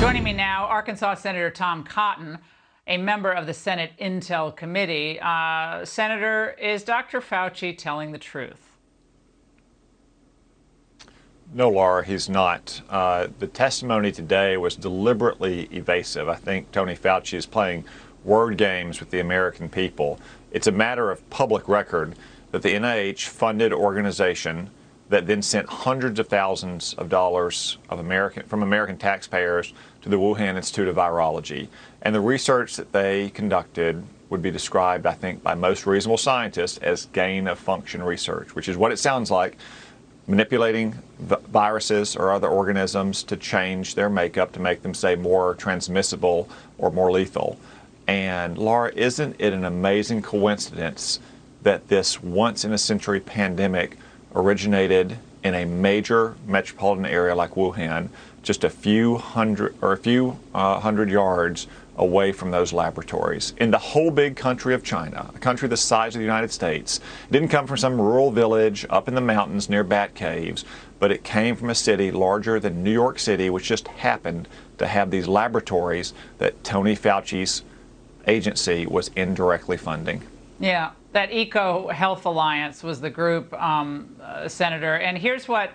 Joining me now, Arkansas Senator Tom Cotton, a member of the Senate Intel Committee. Senator, is Dr. Fauci telling the truth? No, Laura, he's not. The testimony today was deliberately evasive. I think Tony Fauci is playing word games with the American people. It's a matter of public record that the NIH-funded organization that then sent hundreds of thousands of dollars from American taxpayers to the Wuhan Institute of Virology. And the research that they conducted would be described, I think, by most reasonable scientists as gain-of-function research, which is what it sounds like, manipulating viruses or other organisms to change their makeup to make them, say, more transmissible or more lethal. And Laura, isn't it an amazing coincidence that this once-in-a-century pandemic originated in a major metropolitan area like Wuhan, just a few hundred yards away from those laboratories, in the whole big country of China, a country the size of the United States. It didn't come from some rural village up in the mountains near bat caves, but it came from a city larger than New York City, which just happened to have these laboratories that Tony Fauci's agency was indirectly funding. Yeah, that Eco Health Alliance was the group, Senator. And here's what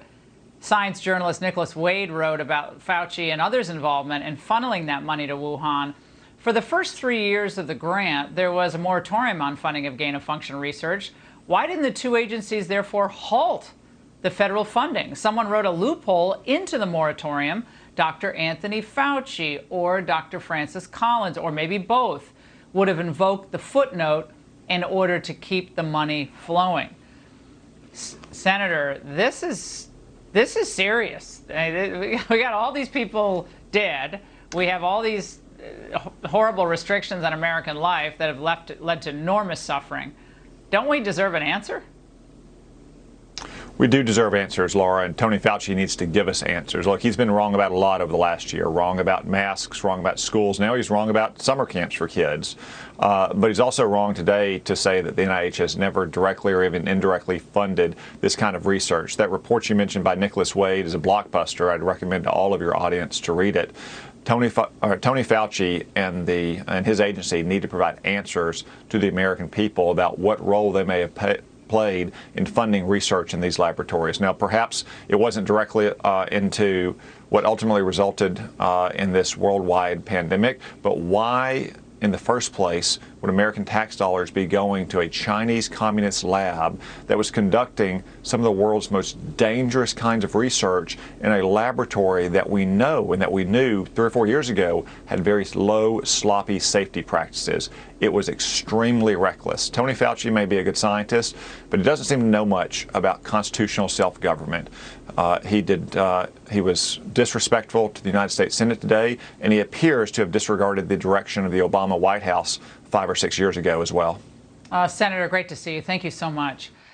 science journalist Nicholas Wade wrote about Fauci and others' involvement in funneling that money to Wuhan. For the first 3 years of the grant, there was a moratorium on funding of gain-of-function research. Why didn't the two agencies therefore halt the federal funding? Someone wrote a loophole into the moratorium. Dr. Anthony Fauci or Dr. Francis Collins, or maybe both, would have invoked the footnote in order to keep the money flowing. Senator, this is serious. We got all these people dead. We have all these horrible restrictions on American life that have led to enormous suffering. Don't we deserve an answer? We do deserve answers, Laura, and Tony Fauci needs to give us answers. Look, he's been wrong about a lot over the last year. Wrong about masks, wrong about schools. Now he's wrong about summer camps for kids. But he's also wrong today to say that the NIH has never directly or even indirectly funded this kind of research. That report you mentioned by Nicholas Wade is a blockbuster. I'd recommend to all of your audience to read it. Tony Fauci and his agency need to provide answers to the American people about what role they may have played in funding research in these laboratories. Now, perhaps it wasn't directly into what ultimately resulted in this worldwide pandemic, but why in the first place would American tax dollars be going to a Chinese communist lab that was conducting some of the world's most dangerous kinds of research in a laboratory that we know and that we knew 3 or 4 years ago had very low, sloppy safety practices? It was extremely reckless. Tony Fauci may be a good scientist, but he doesn't seem to know much about constitutional self-government. He was disrespectful to the United States Senate today, and he appears to have disregarded the direction of the Obama White House 5 or 6 years ago as well. Senator, great to see you. Thank you so much.